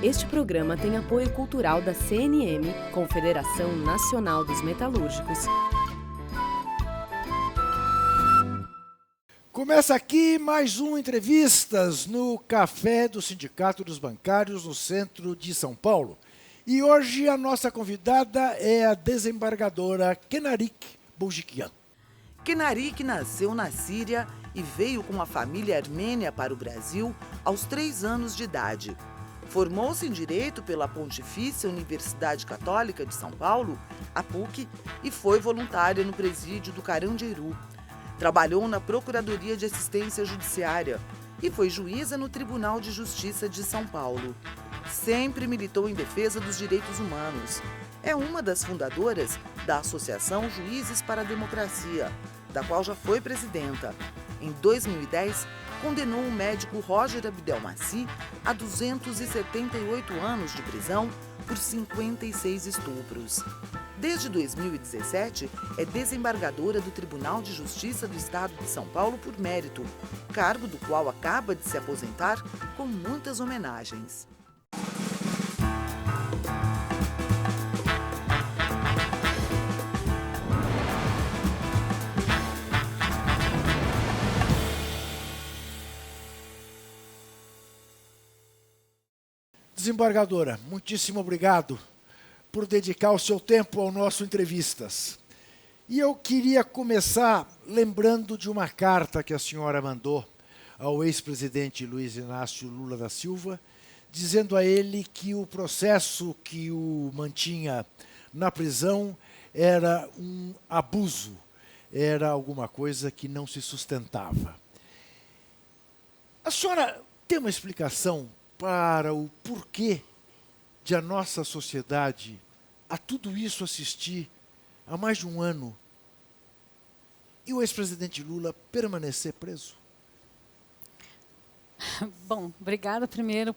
Este programa tem apoio cultural da CNM, Confederação Nacional dos Metalúrgicos. Começa aqui mais um Entrevistas no Café do Sindicato dos Bancários, no centro de São Paulo. E hoje a nossa convidada é a desembargadora Kenarik Boujikian. Kenarik nasceu na Síria e veio com a família armênia para o Brasil aos 3 anos de idade. Formou-se em Direito pela Pontifícia Universidade Católica de São Paulo, a PUC, e foi voluntária no presídio do Carandiru. Trabalhou na Procuradoria de Assistência Judiciária e foi juíza no Tribunal de Justiça de São Paulo. Sempre militou em defesa dos direitos humanos. É uma das fundadoras da Associação Juízes para a Democracia, da qual já foi presidenta. Em 2010, condenou o médico Roger Abdelmaci a 278 anos de prisão por 56 estupros. Desde 2017, é desembargadora do Tribunal de Justiça do Estado de São Paulo por mérito, cargo do qual acaba de se aposentar com muitas homenagens. Desembargadora, muitíssimo obrigado por dedicar o seu tempo ao nosso Entrevistas. E eu queria começar lembrando de uma carta que a senhora mandou ao ex-presidente Luiz Inácio Lula da Silva, dizendo a ele que o processo que o mantinha na prisão era um abuso, era alguma coisa que não se sustentava. A senhora tem uma explicação para o porquê de a nossa sociedade a tudo isso assistir há mais de um ano e o ex-presidente Lula permanecer preso? Bom, obrigada primeiro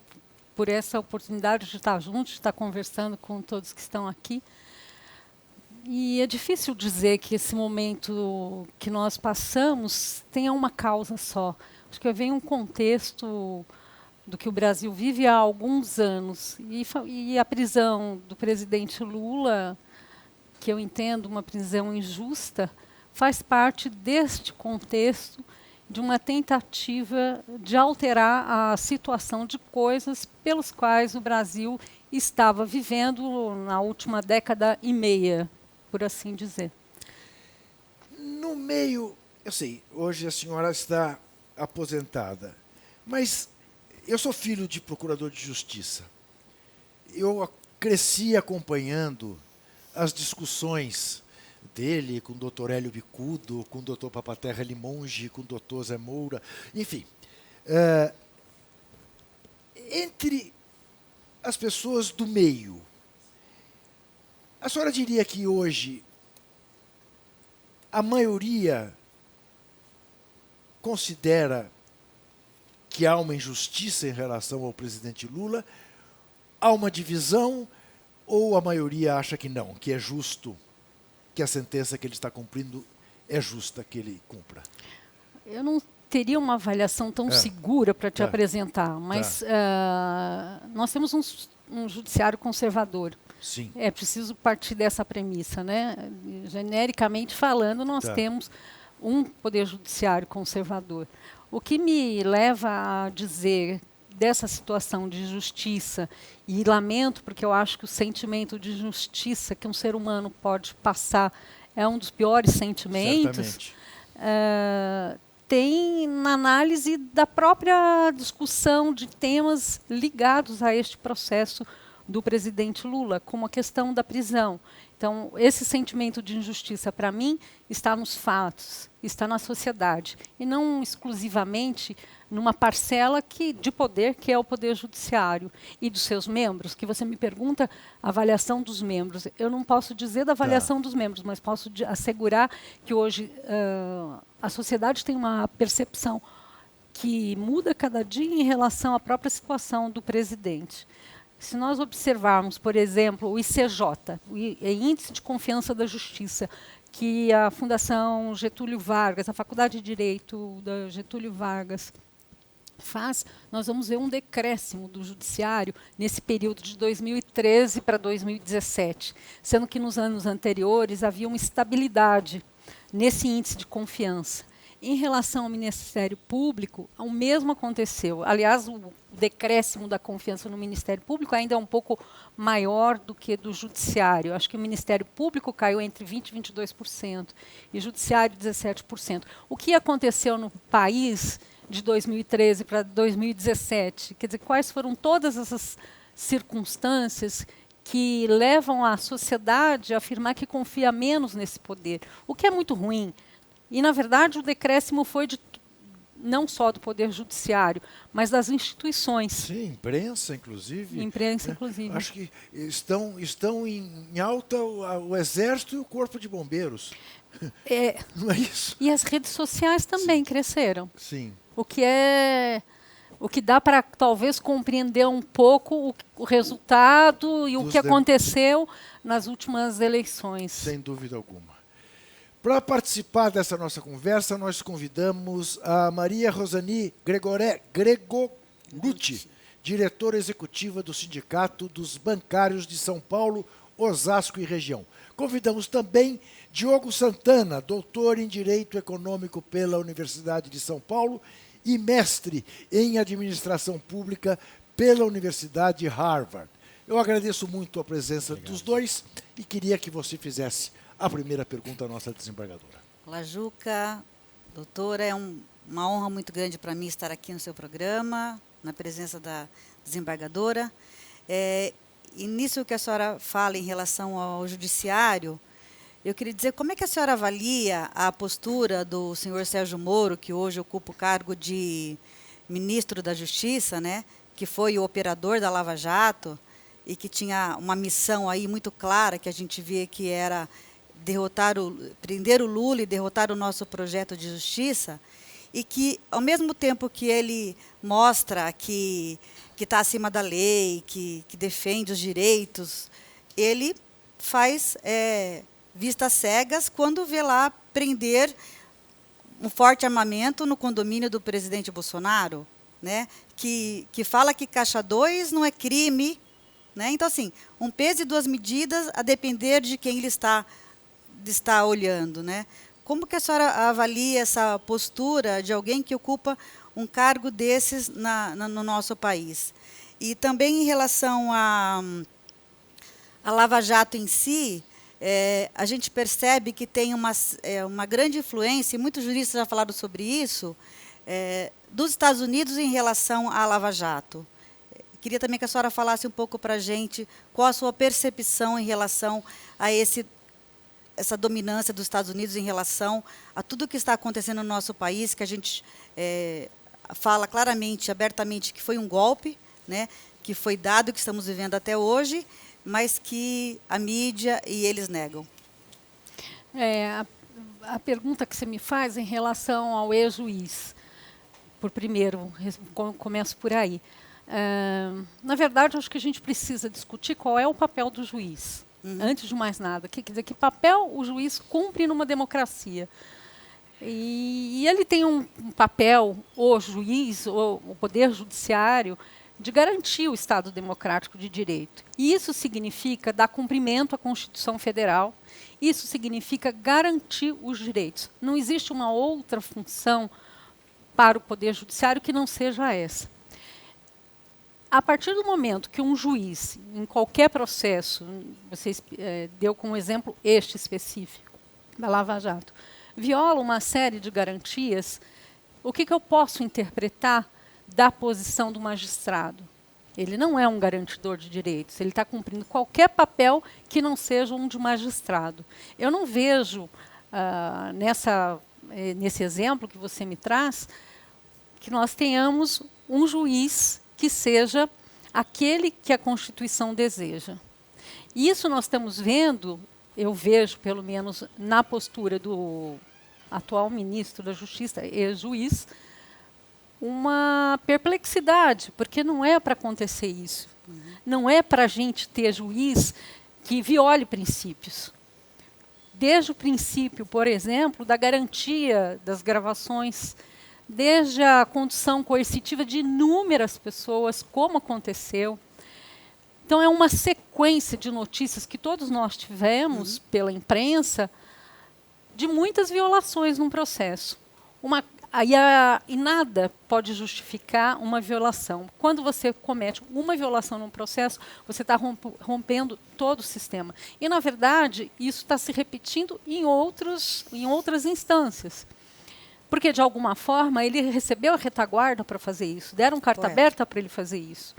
por essa oportunidade de estar juntos, de estar conversando com todos que estão aqui. E é difícil dizer que esse momento que nós passamos tenha uma causa só. Acho que vem um contexto do que o Brasil vive há alguns anos. E a prisão do presidente Lula, que eu entendo uma prisão injusta, faz parte deste contexto de uma tentativa de alterar a situação de coisas pelas quais o Brasil estava vivendo na última década e meia, por assim dizer. No meio, eu sei, hoje a senhora está aposentada, mas eu sou filho de procurador de justiça. Eu cresci acompanhando as discussões dele com o doutor Hélio Bicudo, com o doutor Papaterra Limonge, com o doutor Zé Moura, enfim. Entre as pessoas do meio, a senhora diria que hoje a maioria considera que há uma injustiça em relação ao presidente Lula? Há uma divisão ou a maioria acha que não, que é justo, que a sentença que ele está cumprindo é justa que ele cumpra? Eu não teria uma avaliação tão segura para te apresentar, mas nós temos um judiciário conservador. Sim. É preciso partir dessa premissa, né? Genericamente falando, nós temos um poder judiciário conservador. O que me leva a dizer dessa situação de justiça, e lamento porque eu acho que o sentimento de justiça que um ser humano pode passar é um dos piores sentimentos, tem na análise da própria discussão de temas ligados a este processo do presidente Lula, como a questão da prisão. Então, esse sentimento de injustiça, para mim, está nos fatos, está na sociedade, e não exclusivamente numa parcela de poder, que é o Poder Judiciário, e dos seus membros, que você me pergunta a avaliação dos membros. Eu não posso dizer da avaliação dos membros, mas posso assegurar que hoje a sociedade tem uma percepção que muda cada dia em relação à própria situação do presidente. Se nós observarmos, por exemplo, o ICJ, o Índice de Confiança da Justiça, que a Fundação Getúlio Vargas, a Faculdade de Direito da Getúlio Vargas, faz, nós vamos ver um decréscimo do judiciário nesse período de 2013 para 2017, sendo que nos anos anteriores havia uma estabilidade nesse índice de confiança. Em relação ao Ministério Público, o mesmo aconteceu. Aliás, o decréscimo da confiança no Ministério Público ainda é um pouco maior do que do Judiciário. Acho que o Ministério Público caiu entre 20% e 22%, e o Judiciário 17%. O que aconteceu no país de 2013 para 2017? Quer dizer, quais foram todas essas circunstâncias que levam a sociedade a afirmar que confia menos nesse poder, o que é muito ruim. E, na verdade, o decréscimo foi não só do Poder Judiciário, mas das instituições. Sim, imprensa, inclusive. Imprensa, inclusive. Acho que estão em alta o Exército e o Corpo de Bombeiros. Não é isso? E as redes sociais também cresceram. Sim. O que dá para, talvez, compreender um pouco o resultado e o que aconteceu nas últimas eleições. Sem dúvida alguma. Para participar dessa nossa conversa, nós convidamos a Maria Rosani Gregorucci, diretora executiva do Sindicato dos Bancários de São Paulo, Osasco e região. Convidamos também Diogo Santana, doutor em Direito Econômico pela Universidade de São Paulo e mestre em Administração Pública pela Universidade Harvard. Eu agradeço muito a presença dos dois e queria que você fizesse a primeira pergunta à nossa desembargadora. Olá, Juca, doutora, é uma honra muito grande para mim estar aqui no seu programa, na presença da desembargadora. E nisso que a senhora fala em relação ao judiciário, eu queria dizer como é que a senhora avalia a postura do senhor Sérgio Moro, que hoje ocupa o cargo de ministro da Justiça, né, que foi o operador da Lava Jato e que tinha uma missão aí muito clara, que a gente vê que era prender o Lula e derrotar o nosso projeto de justiça, e que, ao mesmo tempo que ele mostra que está acima da lei, que defende os direitos, ele faz vistas cegas quando vê lá prender um forte armamento no condomínio do presidente Bolsonaro, né, que fala que caixa 2 não é crime. Né? Então, assim, um peso e duas medidas a depender de quem ele está olhando. Né? Como que a senhora avalia essa postura de alguém que ocupa um cargo desses no nosso país? E também em relação a Lava Jato em si, a gente percebe que tem uma grande influência, e muitos juristas já falaram sobre isso, dos Estados Unidos em relação à Lava Jato. Queria também que a senhora falasse um pouco para a gente qual a sua percepção em relação a essa dominância dos Estados Unidos em relação a tudo que está acontecendo no nosso país, que a gente fala claramente, abertamente, que foi um golpe, né, que foi dado, que estamos vivendo até hoje, mas que a mídia e eles negam. A pergunta que você me faz em relação ao ex-juiz, começo por aí. Na verdade, acho que a gente precisa discutir qual é o papel do juiz, antes de mais nada. Quer dizer, que papel o juiz cumpre numa democracia. E ele tem um papel, o juiz, o poder judiciário, de garantir o Estado democrático de direito. E isso significa dar cumprimento à Constituição Federal, isso significa garantir os direitos. Não existe uma outra função para o poder judiciário que não seja essa. A partir do momento que um juiz, em qualquer processo, você deu como exemplo este específico, da Lava Jato, viola uma série de garantias, o que eu posso interpretar da posição do magistrado? Ele não é um garantidor de direitos, ele está cumprindo qualquer papel que não seja um de magistrado. Eu não vejo, nesse exemplo que você me traz, que nós tenhamos um juiz que seja aquele que a Constituição deseja. Isso nós estamos vendo, eu vejo, pelo menos na postura do atual ministro da Justiça, ex-juiz, uma perplexidade, porque não é para acontecer isso. Não é para a gente ter juiz que viole princípios. Desde o princípio, por exemplo, da garantia das gravações desde a condução coercitiva de inúmeras pessoas, como aconteceu. Então, é uma sequência de notícias que todos nós tivemos pela imprensa de muitas violações num processo. E nada pode justificar uma violação. Quando você comete uma violação num processo, você está rompendo todo o sistema. E, na verdade, isso está se repetindo em outras instâncias. Porque, de alguma forma, ele recebeu a retaguarda para fazer isso, deram carta aberta para ele fazer isso.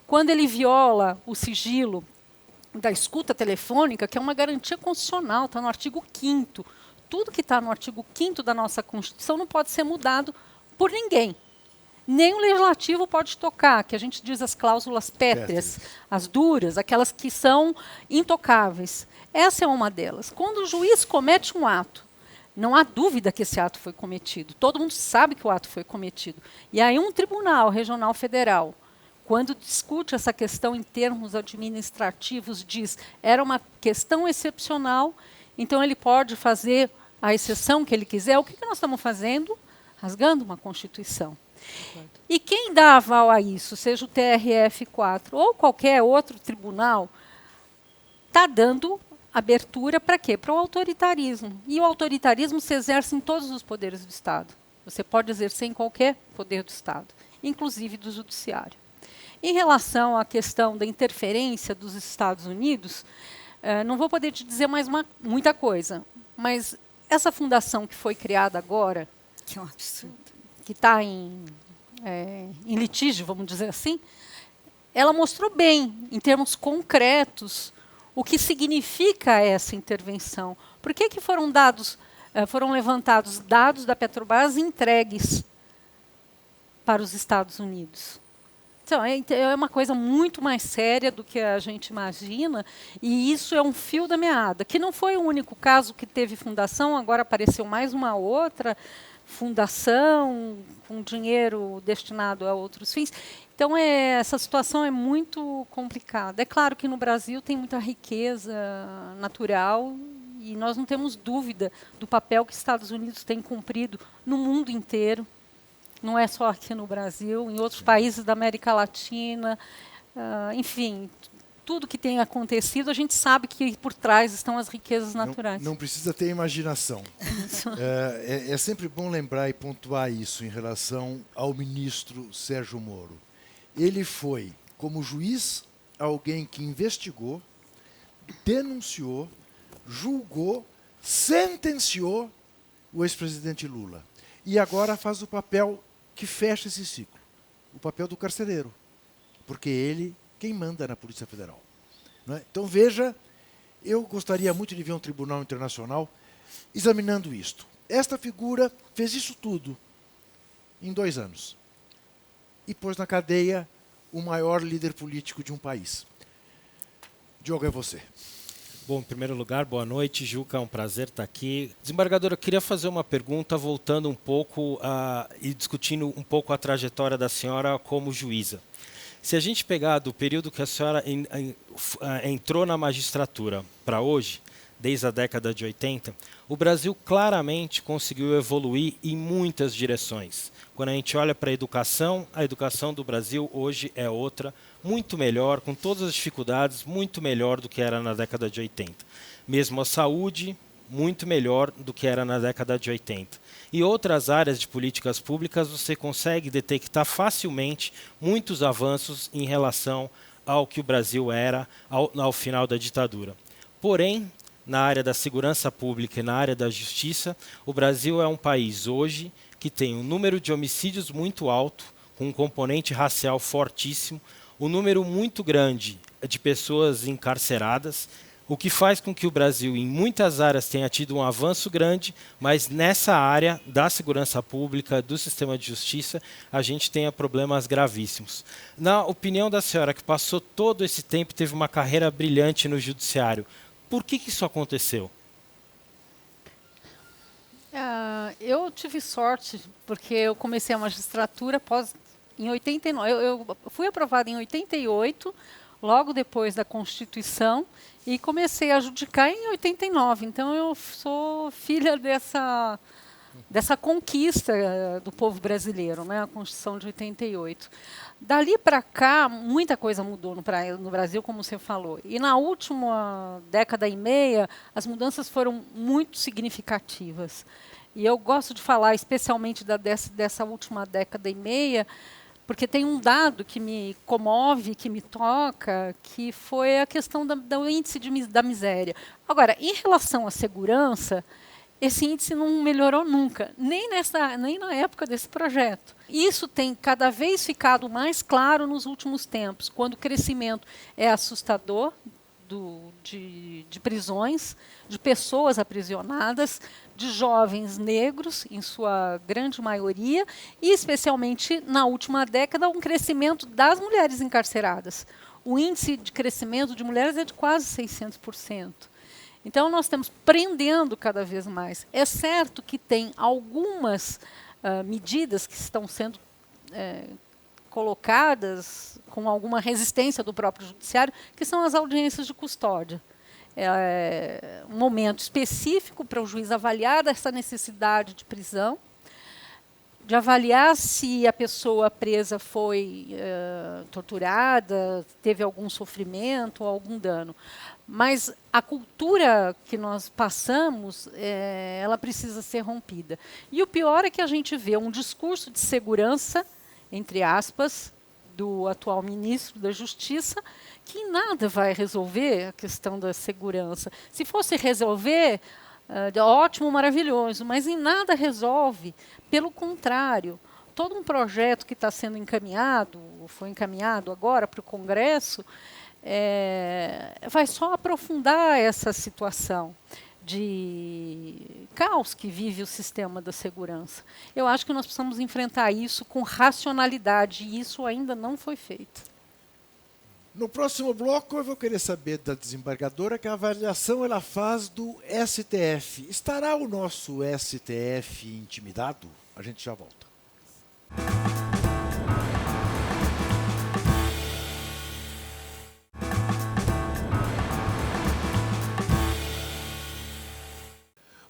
Quando ele viola o sigilo da escuta telefônica, que é uma garantia constitucional, está no artigo 5º, tudo que está no artigo 5º da nossa Constituição não pode ser mudado por ninguém. Nem o legislativo pode tocar, que a gente diz as cláusulas pétreas, as duras, aquelas que são intocáveis. Essa é uma delas. Quando o juiz comete um ato, não há dúvida que esse ato foi cometido. Todo mundo sabe que o ato foi cometido. E aí um tribunal regional federal, quando discute essa questão em termos administrativos, diz era uma questão excepcional, então ele pode fazer a exceção que ele quiser. O que nós estamos fazendo? Rasgando uma Constituição. E quem dá aval a isso, seja o TRF4 ou qualquer outro tribunal, está dando abertura para quê? Para o autoritarismo. E o autoritarismo se exerce em todos os poderes do Estado. Você pode exercer em qualquer poder do Estado, inclusive do judiciário. Em relação à questão da interferência dos Estados Unidos, não vou poder te dizer mais muita coisa, mas essa fundação que foi criada agora, Que é um absurdo. que está em litígio, vamos dizer assim, ela mostrou bem, em termos concretos, o que significa essa intervenção. Por que foram levantados dados da Petrobras entregues para os Estados Unidos? Então, é uma coisa muito mais séria do que a gente imagina, e isso é um fio da meada, que não foi o único caso que teve fundação, agora apareceu mais uma outra fundação com dinheiro destinado a outros fins. Então, essa situação é muito complicada. É claro que no Brasil tem muita riqueza natural e nós não temos dúvida do papel que os Estados Unidos têm cumprido no mundo inteiro. Não é só aqui no Brasil, em outros países da América Latina. Enfim, tudo que tem acontecido, a gente sabe que por trás estão as riquezas naturais. Não precisa ter imaginação. É sempre bom lembrar e pontuar isso em relação ao ministro Sérgio Moro. Ele foi, como juiz, alguém que investigou, denunciou, julgou, sentenciou o ex-presidente Lula. E agora faz o papel que fecha esse ciclo, o papel do carcereiro, porque ele quem manda na Polícia Federal. Não é? Então, veja, eu gostaria muito de ver um tribunal internacional examinando isto. Esta figura fez isso tudo em 2 anos. E pôs na cadeia o maior líder político de um país. Diogo, é você. Bom, em primeiro lugar, boa noite, Juca, é um prazer estar aqui. Desembargadora, eu queria fazer uma pergunta voltando um pouco e discutindo um pouco a trajetória da senhora como juíza. Se a gente pegar do período que a senhora entrou na magistratura para hoje, desde a década de 80, o Brasil claramente conseguiu evoluir em muitas direções. Quando a gente olha para a educação do Brasil hoje é outra, muito melhor, com todas as dificuldades, muito melhor do que era na década de 80. Mesmo a saúde, muito melhor do que era na década de 80. E outras áreas de políticas públicas você consegue detectar facilmente muitos avanços em relação ao que o Brasil era ao final da ditadura. Porém, na área da segurança pública e na área da justiça, o Brasil é um país hoje que tem um número de homicídios muito alto, com um componente racial fortíssimo, um número muito grande de pessoas encarceradas, o que faz com que o Brasil, em muitas áreas, tenha tido um avanço grande, mas nessa área da segurança pública, do sistema de justiça, a gente tenha problemas gravíssimos. Na opinião da senhora, que passou todo esse tempo e teve uma carreira brilhante no judiciário, por que isso aconteceu? Eu tive sorte, porque eu comecei a magistratura em 89. Eu fui aprovada em 88, logo depois da Constituição, e comecei a judicar em 89. Então, eu sou filha dessa conquista do povo brasileiro, né, a Constituição de 88. Dali para cá, muita coisa mudou no Brasil, como você falou. E na última década e meia, as mudanças foram muito significativas. E eu gosto de falar especialmente dessa última década e meia, porque tem um dado que me comove, que me toca, que foi a questão do índice da miséria. Agora, em relação à segurança, esse índice não melhorou nunca, nem na época desse projeto. Isso tem cada vez ficado mais claro nos últimos tempos, quando o crescimento é assustador de prisões, de pessoas aprisionadas, de jovens negros, em sua grande maioria, e especialmente na última década, um crescimento das mulheres encarceradas. O índice de crescimento de mulheres é de quase 600%. Então, nós estamos prendendo cada vez mais. É certo que tem algumas medidas que estão sendo colocadas com alguma resistência do próprio judiciário, que são as audiências de custódia. É um momento específico para o juiz avaliar essa necessidade de prisão, de avaliar se a pessoa presa foi torturada, teve algum sofrimento ou algum dano. Mas a cultura que nós passamos, ela precisa ser rompida. E o pior é que a gente vê um discurso de segurança, entre aspas, do atual ministro da Justiça, que em nada vai resolver a questão da segurança. Se fosse resolver, ótimo, maravilhoso, mas em nada resolve. Pelo contrário, todo um projeto que está sendo encaminhado, foi encaminhado agora para o Congresso, vai só aprofundar essa situação de caos que vive o sistema da segurança. Eu acho que nós precisamos enfrentar isso com racionalidade, e isso ainda não foi feito. No próximo bloco, eu vou querer saber da desembargadora que a avaliação ela faz do STF. Estará o nosso STF intimidado? A gente já volta.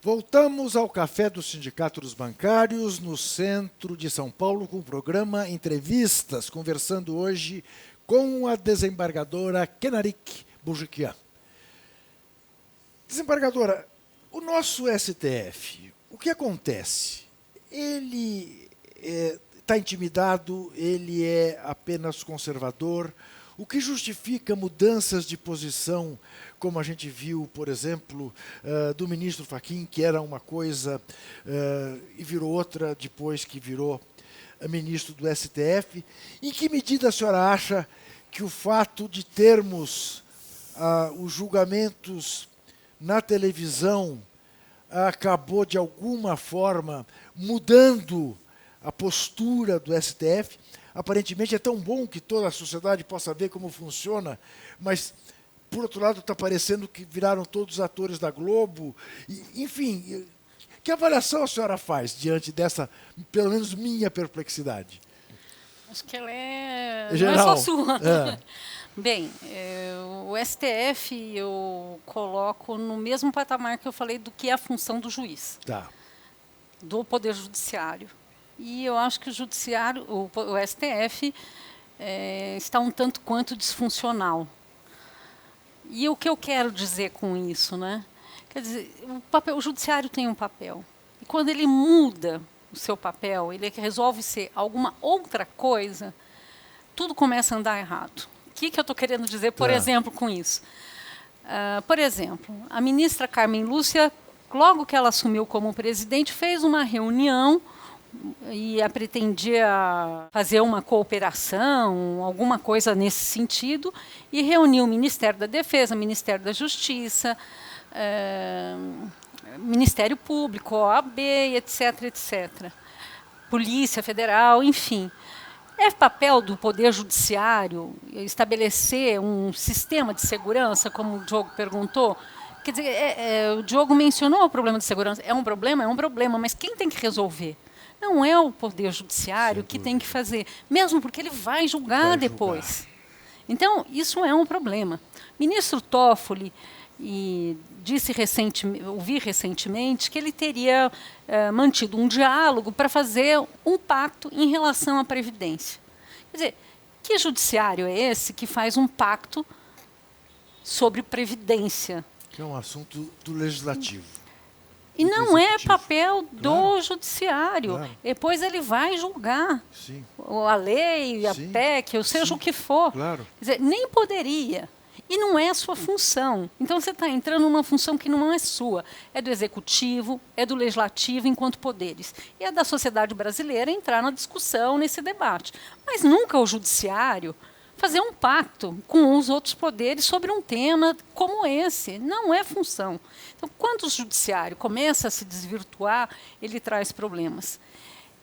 Voltamos ao Café do Sindicato dos Bancários, no centro de São Paulo, com o programa Entrevistas, conversando hoje com a desembargadora Kenarik Boujikian. Desembargadora, o nosso STF, o que acontece? Ele está intimidado, ele é apenas conservador. O que justifica mudanças de posição, como a gente viu, por exemplo, do ministro Fachin, que era uma coisa e virou outra depois que virou ministro do STF? Em que medida a senhora acha que o fato de termos os julgamentos na televisão acabou, de alguma forma, mudando a postura do STF? Aparentemente é tão bom que toda a sociedade possa ver como funciona, mas, por outro lado, está parecendo que viraram todos atores da Globo. Enfim, que avaliação a senhora faz diante dessa, pelo menos, minha perplexidade? Acho que ela não geral, é só sua. Bem, o STF eu coloco no mesmo patamar que eu falei do que é a função do juiz, do Poder Judiciário. E eu acho que o Judiciário, o STF, está um tanto quanto disfuncional. E o que eu quero dizer com isso, né? Quer dizer, o Judiciário tem um papel. E quando ele muda o seu papel, ele resolve ser alguma outra coisa, tudo começa a andar errado. O que eu estou querendo dizer, por exemplo, com isso? Por exemplo, a ministra Carmen Lúcia, logo que ela assumiu como presidente, fez uma reunião e pretendia fazer uma cooperação, alguma coisa nesse sentido, e reuniu o Ministério da Defesa, o Ministério da Justiça, Ministério Público, OAB, etc., etc. Polícia Federal, enfim. É papel do Poder Judiciário estabelecer um sistema de segurança, como o Diogo perguntou? Quer dizer, o Diogo mencionou o problema de segurança. É um problema, mas quem tem que resolver? Não é o Poder Judiciário que tem que fazer, mesmo porque ele vai julgar depois. Então, isso é um problema. Ministro Toffoli, e ouvi recentemente que ele teria mantido um diálogo para fazer um pacto em relação à Previdência. Quer dizer, que judiciário é esse que faz um pacto sobre Previdência? Que é um assunto do Legislativo. E não é Executivo. papel do Claro. Judiciário. Claro. Depois ele vai julgar Sim, a lei, a Sim. PEC, ou seja Sim. o que for. claro. Quer dizer, nem poderia. E não é a sua função. Então, você está entrando numa função que não é sua. É do Executivo, é do Legislativo, enquanto poderes. E é da sociedade brasileira entrar na discussão, nesse debate. Mas nunca o Judiciário fazer um pacto com os outros poderes sobre um tema como esse. Não é função. Então, quando o Judiciário começa a se desvirtuar, ele traz problemas.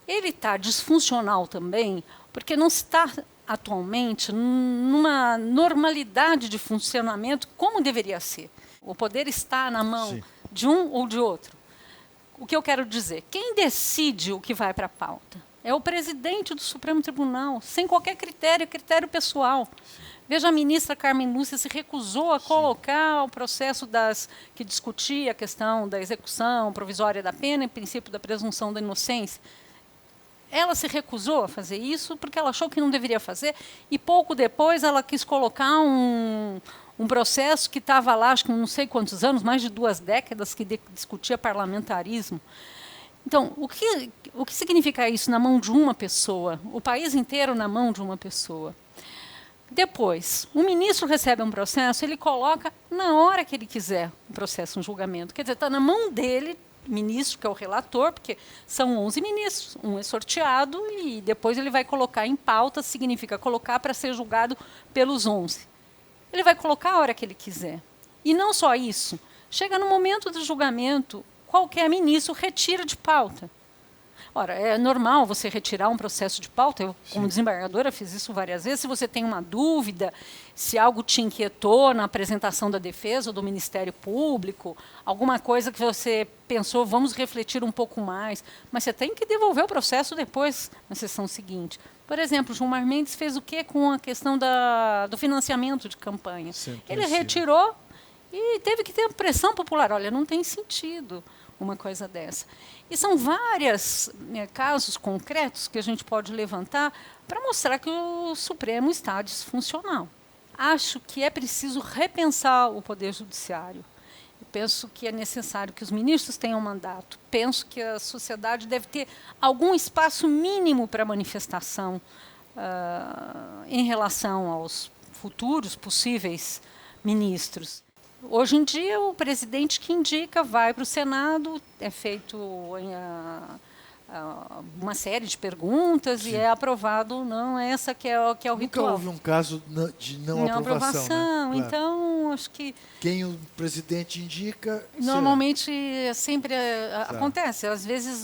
Ele está disfuncional também, porque não se está atualmente numa normalidade de funcionamento como deveria ser. O poder está na mão Sim. de um ou de outro. O que eu quero dizer? Quem decide o que vai para a pauta é o presidente do Supremo Tribunal, sem qualquer critério, critério pessoal. Veja, a ministra Carmen Lúcia se recusou a colocar o processo que discutia a questão da execução provisória da pena e princípio da presunção da inocência. Ela se recusou a fazer isso porque ela achou que não deveria fazer e pouco depois ela quis colocar um processo que estava lá, acho que não sei quantos anos, mais de 2 décadas, que discutia parlamentarismo. Então, o que significa isso na mão de uma pessoa? O país inteiro na mão de uma pessoa. Depois, o ministro recebe um processo, ele coloca na hora que ele quiser o processo em julgamento. Quer dizer, está na mão dele, ministro, que é o relator, porque são 11 ministros, um é sorteado e depois ele vai colocar em pauta, significa colocar para ser julgado pelos 11. Ele vai colocar a hora que ele quiser. E não só isso, chega no momento do julgamento, qualquer ministro retira de pauta. Ora, é normal você retirar um processo de pauta, eu, como desembargadora, fiz isso várias vezes. Se você tem uma dúvida, se algo te inquietou na apresentação da defesa ou do Ministério Público, alguma coisa que você pensou, vamos refletir um pouco mais, mas você tem que devolver o processo depois, na sessão seguinte. Por exemplo, João Mar Mendes fez o quê com a questão do financiamento de campanha? Ele retirou e teve que ter pressão popular. Olha, não tem sentido uma coisa dessa. E são vários casos concretos que a gente pode levantar para mostrar que o Supremo está disfuncional. Acho que é preciso repensar o Poder Judiciário. Eu penso que é necessário que os ministros tenham mandato. Penso que a sociedade deve ter algum espaço mínimo para manifestação em relação aos futuros possíveis ministros. Hoje em dia, o presidente que indica vai para o Senado, é feito uma série de perguntas e é aprovado ou não. Essa que é o ritual. Nunca houve um caso de não aprovação. Né? Claro. Então, acho que... Quem o presidente indica... Normalmente, sempre acontece. Às vezes,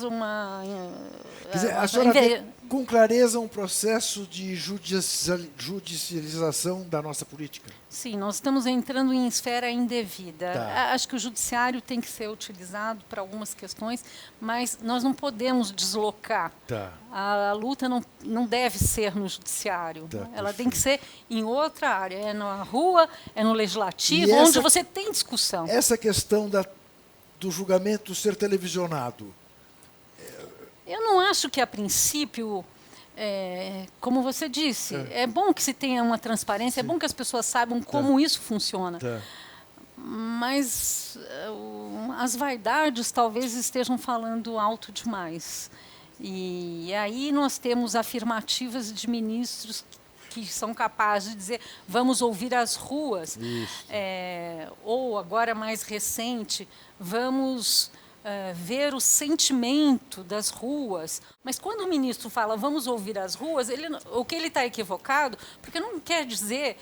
Quer dizer, a senhora vê com clareza um processo de judicialização da nossa política? Sim, nós estamos entrando em esfera indevida. Tá. Acho que o judiciário tem que ser utilizado para algumas questões, mas nós não podemos deslocar. Tá. A luta não deve ser no judiciário. Tá, ela tem que ser em outra área. É na rua, é no legislativo, E onde você tem discussão. Essa questão do julgamento ser televisionado. Eu não acho que, a princípio, como você disse, é bom que se tenha uma transparência, é bom que as pessoas saibam como isso funciona. Tá. Mas as vaidades talvez estejam falando alto demais. E aí nós temos afirmativas de ministros que são capazes de dizer vamos ouvir as ruas. Ou, agora mais recente, vamos... ver o sentimento das ruas. Mas quando o ministro fala vamos ouvir as ruas, o que ele está equivocado, porque não quer dizer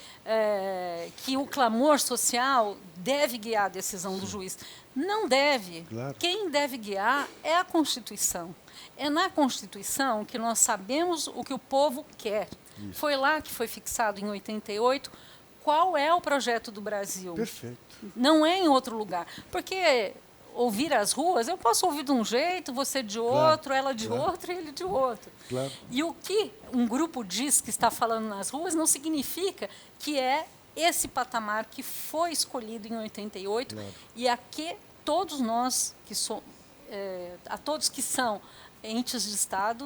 que o clamor social deve guiar a decisão do juiz. Não deve. Claro. Quem deve guiar é a Constituição. É na Constituição que nós sabemos o que o povo quer. Isso. Foi lá que foi fixado em 88 qual é o projeto do Brasil. Perfeito. Não é em outro lugar. Porque... ouvir as ruas, eu posso ouvir de um jeito, você de outro, ela de outro e ele de outro. Claro. E o que um grupo diz que está falando nas ruas não significa que é esse patamar que foi escolhido em 88 e a que todos nós, a todos que são entes de Estado,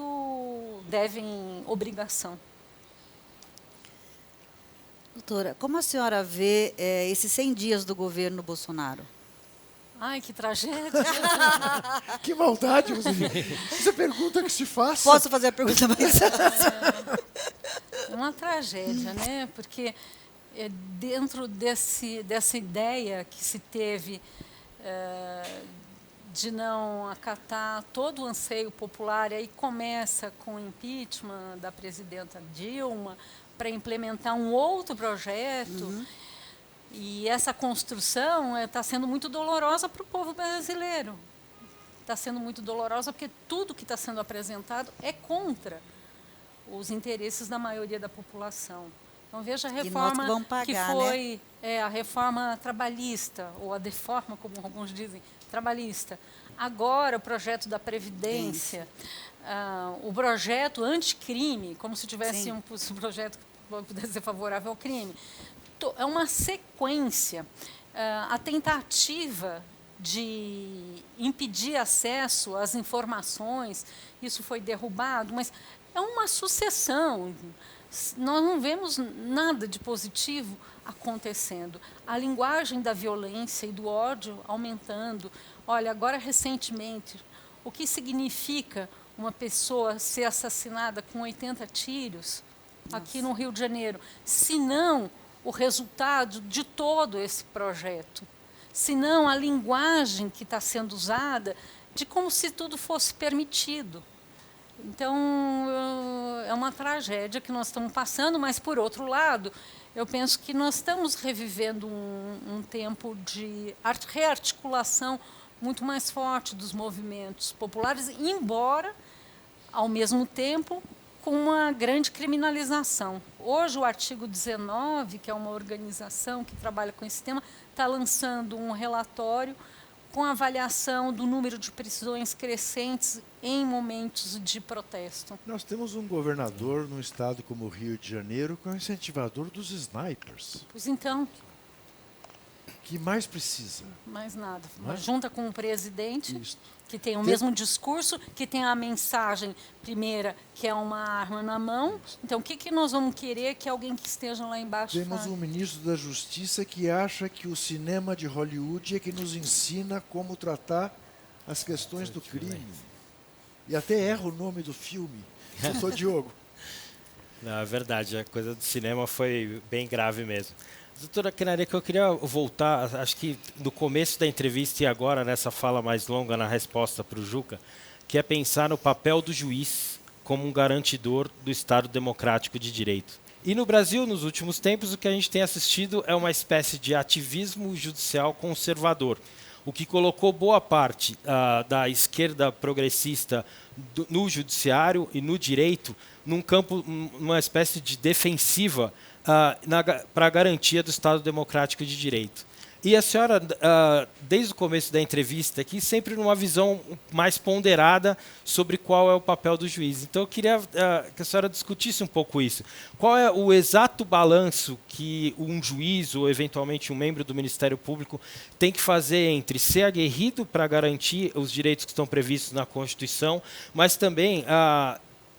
devem obrigação. Doutora, como a senhora vê esses 100 dias do governo Bolsonaro? Ai, que tragédia! Que maldade, Roseli. Essa pergunta que se faz. Posso fazer a pergunta mais? É uma tragédia, né? Porque dentro dessa ideia que se teve de não acatar todo o anseio popular, e aí começa com o impeachment da presidenta Dilma para implementar um outro projeto. E essa construção está sendo muito dolorosa para o povo brasileiro. Está sendo muito dolorosa porque tudo que está sendo apresentado é contra os interesses da maioria da população. Então, veja a reforma que foi a reforma trabalhista, ou a deforma, como alguns dizem, trabalhista. Agora, o projeto da Previdência, o projeto anticrime, como se tivesse um projeto que pudesse ser favorável ao crime. É uma sequência. A tentativa de impedir acesso às informações, isso foi derrubado, mas é uma sucessão. Nós não vemos nada de positivo acontecendo. A linguagem da violência e do ódio aumentando. Olha, agora recentemente, o que significa uma pessoa ser assassinada com 80 tiros aqui no Rio de Janeiro, se não o resultado de todo esse projeto, senão a linguagem que está sendo usada de como se tudo fosse permitido. Então, é uma tragédia que nós estamos passando, mas, por outro lado, eu penso que nós estamos revivendo um tempo de rearticulação muito mais forte dos movimentos populares, embora, ao mesmo tempo, com uma grande criminalização. Hoje, o artigo 19, que é uma organização que trabalha com esse tema, está lançando um relatório com avaliação do número de prisões crescentes em momentos de protesto. Nós temos um governador num estado como o Rio de Janeiro que é um incentivador dos snipers. Pois então. Que mais precisa? Mais nada. Junta com o presidente, Isso. que tem o mesmo discurso, que tem a mensagem primeira, que é uma arma na mão. Então, o que nós vamos querer que alguém que esteja lá embaixo Temos um ministro da Justiça que acha que o cinema de Hollywood é que nos ensina como tratar as questões do crime. E até erra o nome do filme. Doutor Diogo. Não, é verdade, a coisa do cinema foi bem grave mesmo. Doutora Quinaria, eu queria voltar, acho que no começo da entrevista e agora nessa fala mais longa na resposta para o Juca, que é pensar no papel do juiz como um garantidor do Estado democrático de direito. E no Brasil, nos últimos tempos, o que a gente tem assistido é uma espécie de ativismo judicial conservador, o que colocou boa parte da esquerda progressista no judiciário e no direito num campo, numa espécie de defensiva para a garantia do Estado democrático de direito. E a senhora, desde o começo da entrevista aqui, sempre numa visão mais ponderada sobre qual é o papel do juiz. Então, eu queria que a senhora discutisse um pouco isso. Qual é o exato balanço que um juiz ou, eventualmente, um membro do Ministério Público tem que fazer entre ser aguerrido para garantir os direitos que estão previstos na Constituição, mas também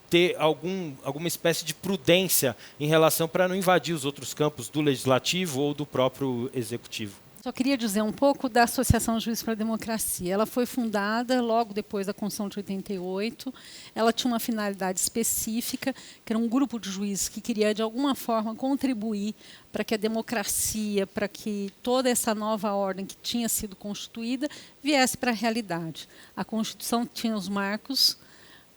ter alguma espécie de prudência em relação para não invadir os outros campos do legislativo ou do próprio executivo? Só queria dizer um pouco da Associação Juiz para a Democracia. Ela foi fundada logo depois da Constituição de 88. Ela tinha uma finalidade específica, que era um grupo de juízes que queria, de alguma forma, contribuir para que a democracia, para que toda essa nova ordem que tinha sido constituída, viesse para a realidade. A Constituição tinha os marcos,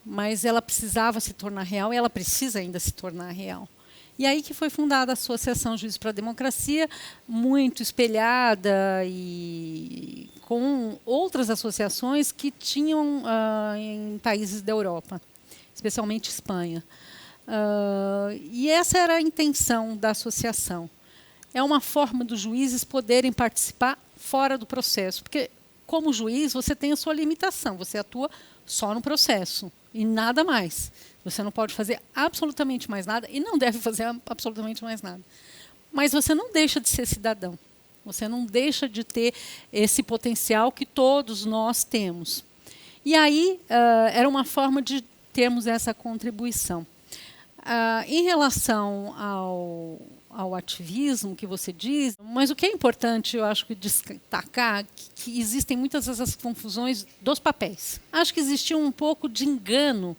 mas ela precisava se tornar real, e ela precisa ainda se tornar real. E aí que foi fundada a Associação Juiz para a Democracia, muito espelhada e com outras associações que tinham em países da Europa, especialmente Espanha. E essa era a intenção da associação. É uma forma dos juízes poderem participar fora do processo, porque, como juiz, você tem a sua limitação, você atua só no processo e nada mais. Você não pode fazer absolutamente mais nada e não deve fazer absolutamente mais nada. mas você não deixa de ser cidadão. Você não deixa de ter esse potencial que todos nós temos. E aí era uma forma de termos essa contribuição. Em relação ao ativismo que você diz, mas o que é importante, eu acho, destacar que existem muitas essas confusões dos papéis. Acho que existia um pouco de engano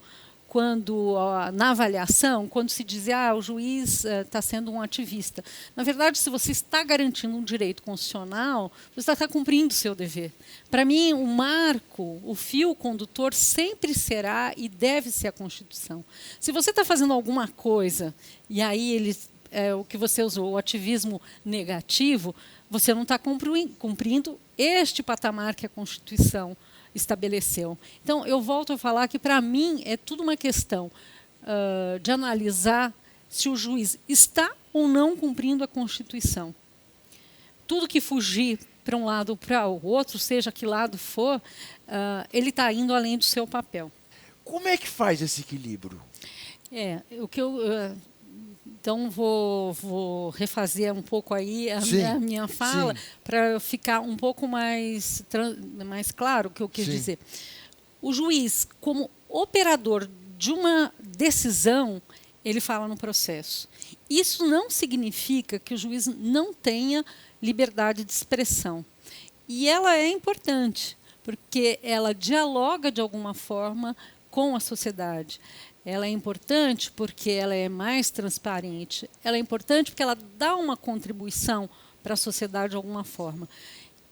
na avaliação, quando se dizia o juiz está sendo um ativista. Na verdade, se você está garantindo um direito constitucional, você está cumprindo o seu dever. Para mim, o marco, o fio condutor sempre será e deve ser a Constituição. Se você está fazendo alguma coisa e aí o que você usou, o ativismo negativo, você não está cumprindo este patamar que a Constituição estabeleceu. Então, eu volto a falar que, para mim, é tudo uma questão de analisar se o juiz está ou não cumprindo a Constituição. Tudo que fugir para um lado ou para o outro, seja que lado for, ele está indo além do seu papel. Como é que faz esse equilíbrio? Então, vou refazer um pouco aí a minha fala para ficar um pouco mais claro o que eu quis dizer. O juiz, como operador de uma decisão, ele fala no processo. Isso não significa que o juiz não tenha liberdade de expressão. E ela é importante, porque ela dialoga de alguma forma com a sociedade. Ela é importante porque ela é mais transparente. Ela é importante porque ela dá uma contribuição para a sociedade de alguma forma.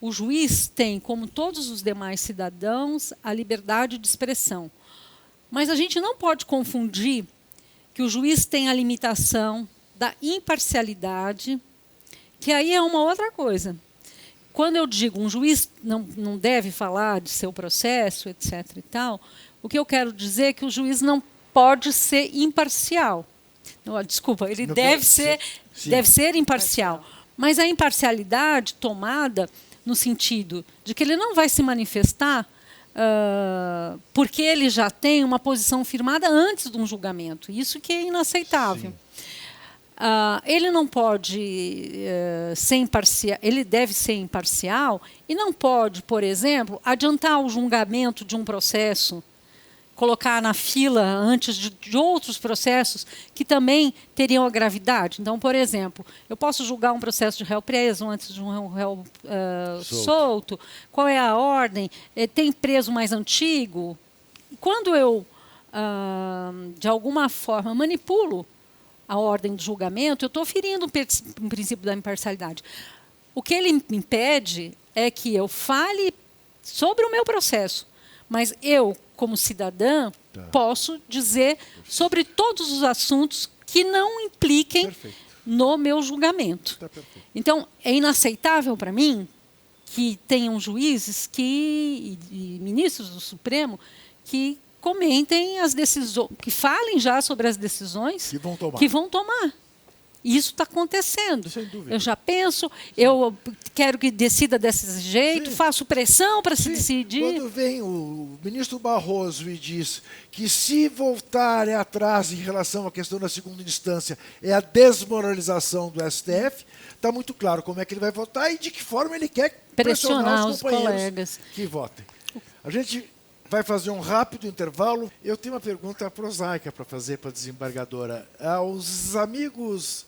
O juiz tem, como todos os demais cidadãos, a liberdade de expressão. Mas a gente não pode confundir que o juiz tem a limitação da imparcialidade, que aí é uma outra coisa. Quando eu digo um juiz não deve falar de seu processo, etc. e tal, o que eu quero dizer é que o juiz não pode ser imparcial. Não, desculpa, ele deve ser imparcial. Mas a imparcialidade tomada no sentido de que ele não vai se manifestar porque ele já tem uma posição firmada antes de um julgamento. Isso que é inaceitável. Ele não pode ser imparcial, ele deve ser imparcial e não pode, por exemplo, adiantar o julgamento de um processo, colocar na fila antes de outros processos que também teriam a gravidade. Então, por exemplo, eu posso julgar um processo de réu preso antes de um réu solto. Qual é a ordem? Tem preso mais antigo? Quando eu, de alguma forma, manipulo a ordem do julgamento, eu estou ferindo um princípio da imparcialidade. O que ele impede é que eu fale sobre o meu processo, mas eu, como cidadã, posso dizer sobre todos os assuntos que não impliquem no meu julgamento. Então, é inaceitável para mim que tenham juízes e ministros do Supremo que comentem as decisões, que falem já sobre as decisões que vão tomar. E isso está acontecendo. Sem dúvida. Eu já penso, eu quero que decida desse jeito, faço pressão para se decidir. Quando vem o ministro Barroso e diz que se voltarem atrás em relação à questão da segunda instância é a desmoralização do STF, está muito claro como é que ele vai votar e de que forma ele quer pressionar os colegas que votem. A gente vai fazer um rápido intervalo. Eu tenho uma pergunta prosaica para fazer para a desembargadora. Aos amigos,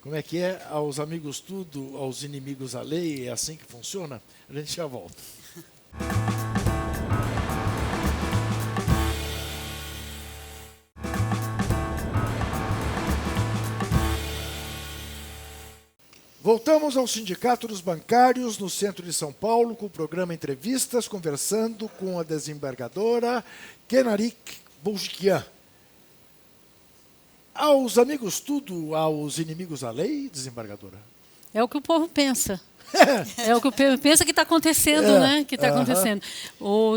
como é que é? Aos amigos tudo, aos inimigos a lei, é assim que funciona? A gente já volta. Voltamos ao Sindicato dos Bancários, no centro de São Paulo, com o programa Entrevistas, conversando com a desembargadora Kenarik Boujikian. Aos amigos tudo, aos inimigos a lei, desembargadora? É o que o povo pensa. É o que o povo pensa que está acontecendo, né? Que está acontecendo.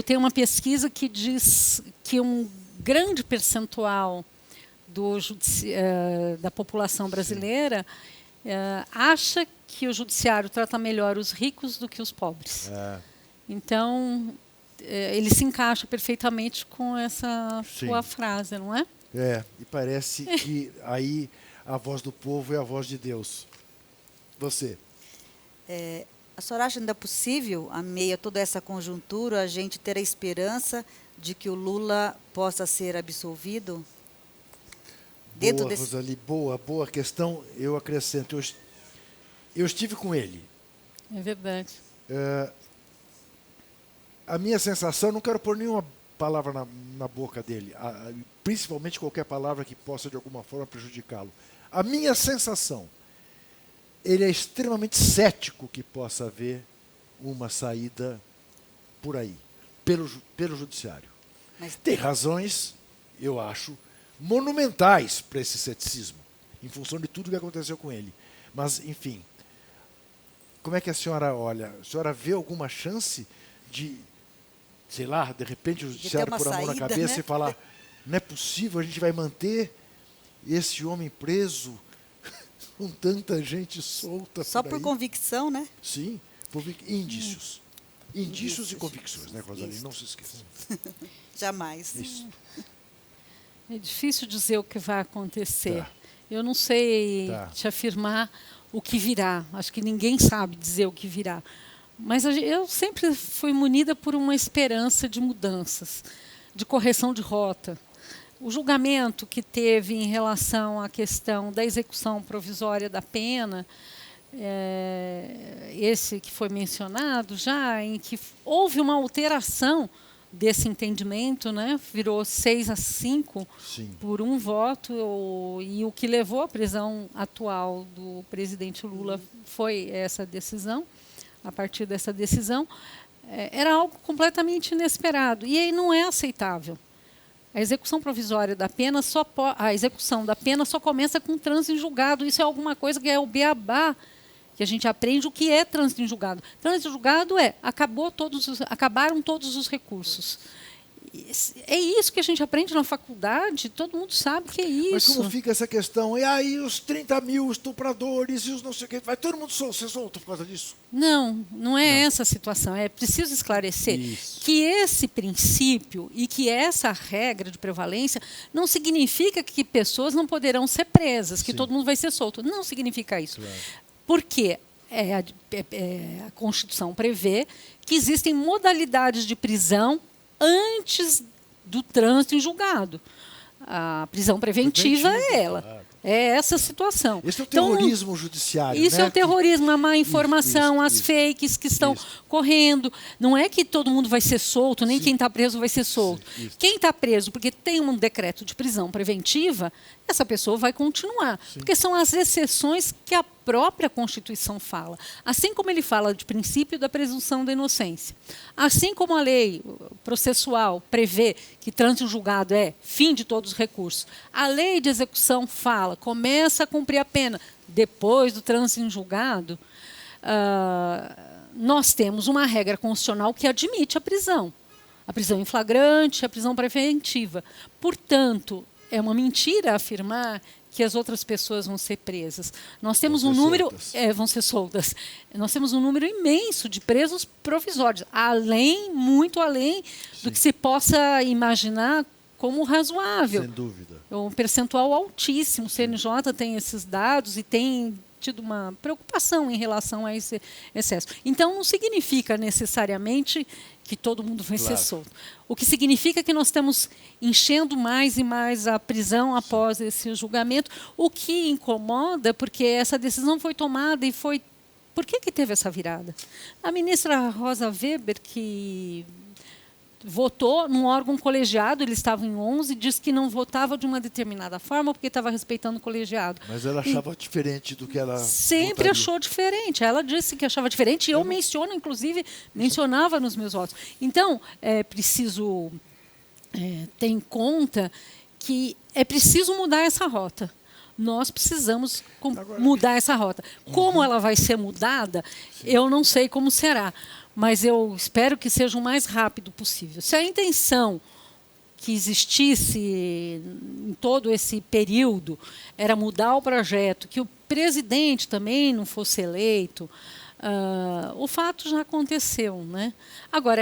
Tem uma pesquisa que diz que um grande percentual da população brasileira acha que o judiciário trata melhor os ricos do que os pobres. Então, ele se encaixa perfeitamente com essa sua frase, não é? E parece que aí a voz do povo é a voz de Deus. Você. A senhora acha ainda possível, a meio a toda essa conjuntura, a gente ter a esperança de que o Lula possa ser absolvido? Boa, Rosali, boa questão. Eu acrescento. Eu estive com ele. É verdade. A minha sensação, não quero pôr nenhuma palavra na boca dele, principalmente qualquer palavra que possa de alguma forma prejudicá-lo. A minha sensação, ele é extremamente cético que possa haver uma saída por aí, pelo judiciário. Mas tem razões, eu acho, monumentais para esse ceticismo, em função de tudo que aconteceu com ele. Mas, enfim, como é que a senhora olha? A senhora vê alguma chance de, sei lá, de repente o judiciário pôr a mão na cabeça, né? E falar, não é possível, a gente vai manter esse homem preso com tanta gente solta só por por aí? Convicção, né? Sim, por indícios. Indícios e convicções, né, Rosali? Não se esqueça. Jamais. Isso. É difícil dizer o que vai acontecer. Tá. Eu não sei te afirmar o que virá. Acho que ninguém sabe dizer o que virá. Mas eu sempre fui munida por uma esperança de mudanças, de correção de rota. O julgamento que teve em relação à questão da execução provisória da pena, esse que foi mencionado já, em que houve uma alteração desse entendimento, né? Virou 6-5 por um voto, e o que levou à prisão atual do presidente Lula foi essa decisão. A partir dessa decisão, era algo completamente inesperado. E aí não é aceitável. A execução provisória da pena a execução da pena só começa com trânsito em julgado. Isso é alguma coisa que é o beabá, que a gente aprende o que é trânsito em julgado. Trânsito em julgado acabaram todos os recursos. É isso que a gente aprende na faculdade, todo mundo sabe que é isso. Mas como fica essa questão? E aí os 30 mil estupradores e os não sei o quê, vai todo mundo ser solto por causa disso? Não é essa a situação. É preciso esclarecer que esse princípio e que essa regra de prevalência não significa que pessoas não poderão ser presas, que todo mundo vai ser solto. Não significa isso. Claro. Porque a Constituição prevê que existem modalidades de prisão antes do trânsito em julgado. A prisão preventiva é ela. Claro. É essa situação. Esse é o terrorismo judiciário. Isso, né? É o terrorismo, a má informação, as fakes que estão correndo. Não é que todo mundo vai ser solto, nem quem está preso vai ser solto. Quem está preso porque tem um decreto de prisão preventiva, essa pessoa vai continuar. Porque são as exceções que a própria Constituição fala. Assim como ele fala de princípio da presunção da inocência. Assim como a lei processual prevê que trânsito em julgado é fim de todos os recursos. A lei de execução fala, começa a cumprir a pena depois do trânsito em julgado. Nós temos uma regra constitucional que admite a prisão em flagrante, a prisão preventiva. Portanto, é uma mentira afirmar que as outras pessoas vão ser presas. Nós temos vão ser soltas. Nós temos um número imenso de presos provisórios, muito além do que se possa imaginar como razoável. Sem dúvida. É um percentual altíssimo. O CNJ tem esses dados e tem tido uma preocupação em relação a esse excesso. Então, não significa necessariamente que todo mundo vai ser solto. O que significa que nós estamos enchendo mais e mais a prisão após esse julgamento, o que incomoda, porque essa decisão foi tomada e foi... Por que teve essa virada? A ministra Rosa Weber, que votou num órgão colegiado, eles estavam em 11, disse que não votava de uma determinada forma porque estava respeitando o colegiado. Mas ela achava diferente do que ela sempre votaria. Achou diferente. Ela disse que achava diferente e eu mencionava nos meus votos. Então, é preciso ter em conta que é preciso mudar essa rota. Nós precisamos mudar essa rota. Como ela vai ser mudada, eu não sei como será. Mas eu espero que seja o mais rápido possível. Se a intenção que existisse em todo esse período era mudar o projeto, que o presidente também não fosse eleito, o fato já aconteceu, né? Agora,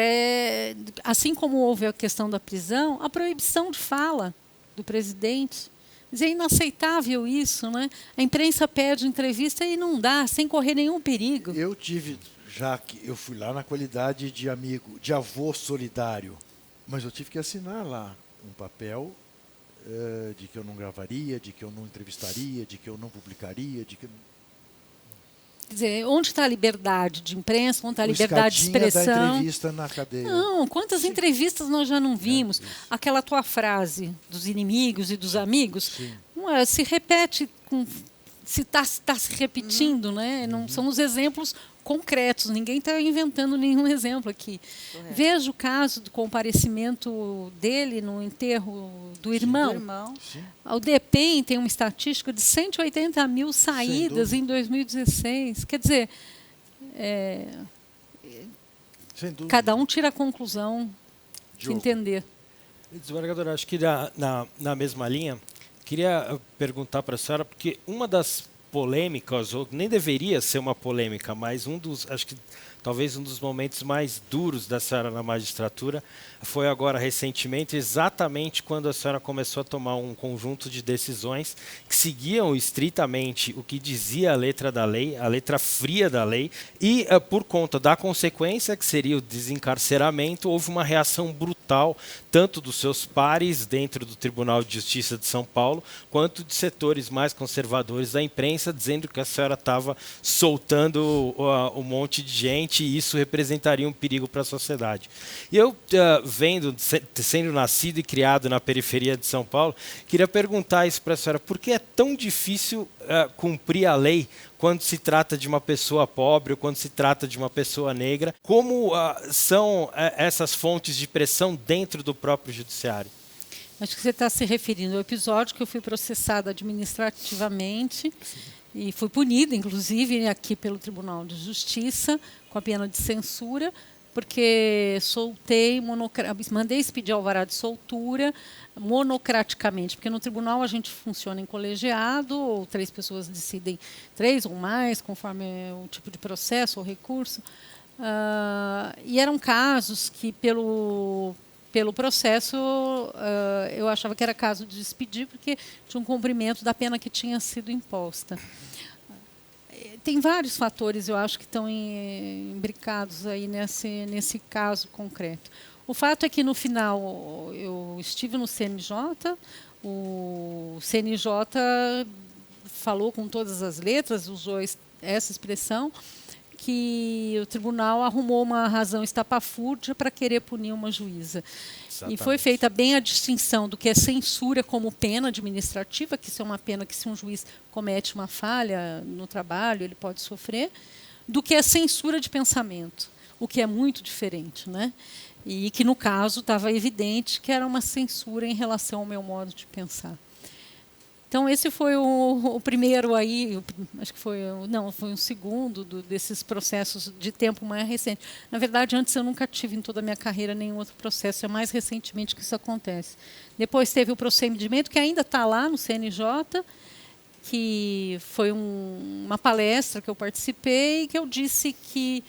assim como houve a questão da prisão, a proibição de fala do presidente, Quer dizer, é inaceitável isso, né? A imprensa pede entrevista e não dá, sem correr nenhum perigo. Eu tive, já que eu fui lá na qualidade de amigo, de avô solidário, mas eu tive que assinar lá um papel de que eu não gravaria, de que eu não entrevistaria, de que eu não publicaria, de que... Quer dizer, onde está a liberdade de imprensa, onde está a liberdade de escadinha expressão? da entrevista na cadeia. Não, quantas entrevistas nós já não vimos? Aquela tua frase dos inimigos e dos amigos, não é, se repete, se está se repetindo, né? Não são os exemplos concretos, ninguém está inventando nenhum exemplo aqui. Correto. Veja o caso do comparecimento dele no enterro do irmão. Do irmão. Sim. O DEPEN tem uma estatística de 180 mil saídas em 2016. Quer dizer, Sem dúvida. cada um tira a conclusão que Diogo. entender. Desembargador, acho que na mesma linha, queria perguntar para a senhora, porque uma das polêmicas, ou nem deveria ser uma polêmica, mas acho que talvez um dos momentos mais duros da senhora na magistratura foi agora recentemente, exatamente quando a senhora começou a tomar um conjunto de decisões que seguiam estritamente o que dizia a letra da lei, a letra fria da lei, e por conta da consequência, que seria o desencarceramento, houve uma reação brutal, tanto dos seus pares dentro do Tribunal de Justiça de São Paulo, quanto de setores mais conservadores da imprensa, dizendo que a senhora estava soltando um monte de gente e isso representaria um perigo para a sociedade. E eu, sendo nascido e criado na periferia de São Paulo, queria perguntar isso para a senhora, por que é tão difícil cumprir a lei quando se trata de uma pessoa pobre ou quando se trata de uma pessoa negra? Como são essas fontes de pressão dentro do próprio judiciário? Acho que você está se referindo ao episódio que eu fui processada administrativamente e fui punida, inclusive, aqui pelo Tribunal de Justiça, com a pena de censura, porque mandei expedir alvará de soltura monocraticamente, porque no tribunal a gente funciona em colegiado, ou 3 pessoas decidem 3 ou mais, conforme o tipo de processo ou recurso. E eram casos que, pelo processo, eu achava que era caso de despedir, porque tinha um cumprimento da pena que tinha sido imposta. Tem vários fatores, eu acho, que estão imbricados aí nesse caso concreto. O fato é que, no final, eu estive no CNJ, o CNJ falou com todas as letras, usou essa expressão, que o tribunal arrumou uma razão estapafúrdia para querer punir uma juíza. Exatamente. E foi feita bem a distinção do que é censura como pena administrativa, que isso é uma pena que, se um juiz comete uma falha no trabalho, ele pode sofrer, do que é censura de pensamento, o que é muito diferente, né? E que, no caso, estava evidente que era uma censura em relação ao meu modo de pensar. Então, esse foi o primeiro aí, acho que foi um segundo desses processos de tempo mais recente. Na verdade, antes eu nunca tive em toda a minha carreira nenhum outro processo, é mais recentemente que isso acontece. Depois teve o procedimento, que ainda está lá no CNJ, que foi uma palestra que eu participei, que eu disse que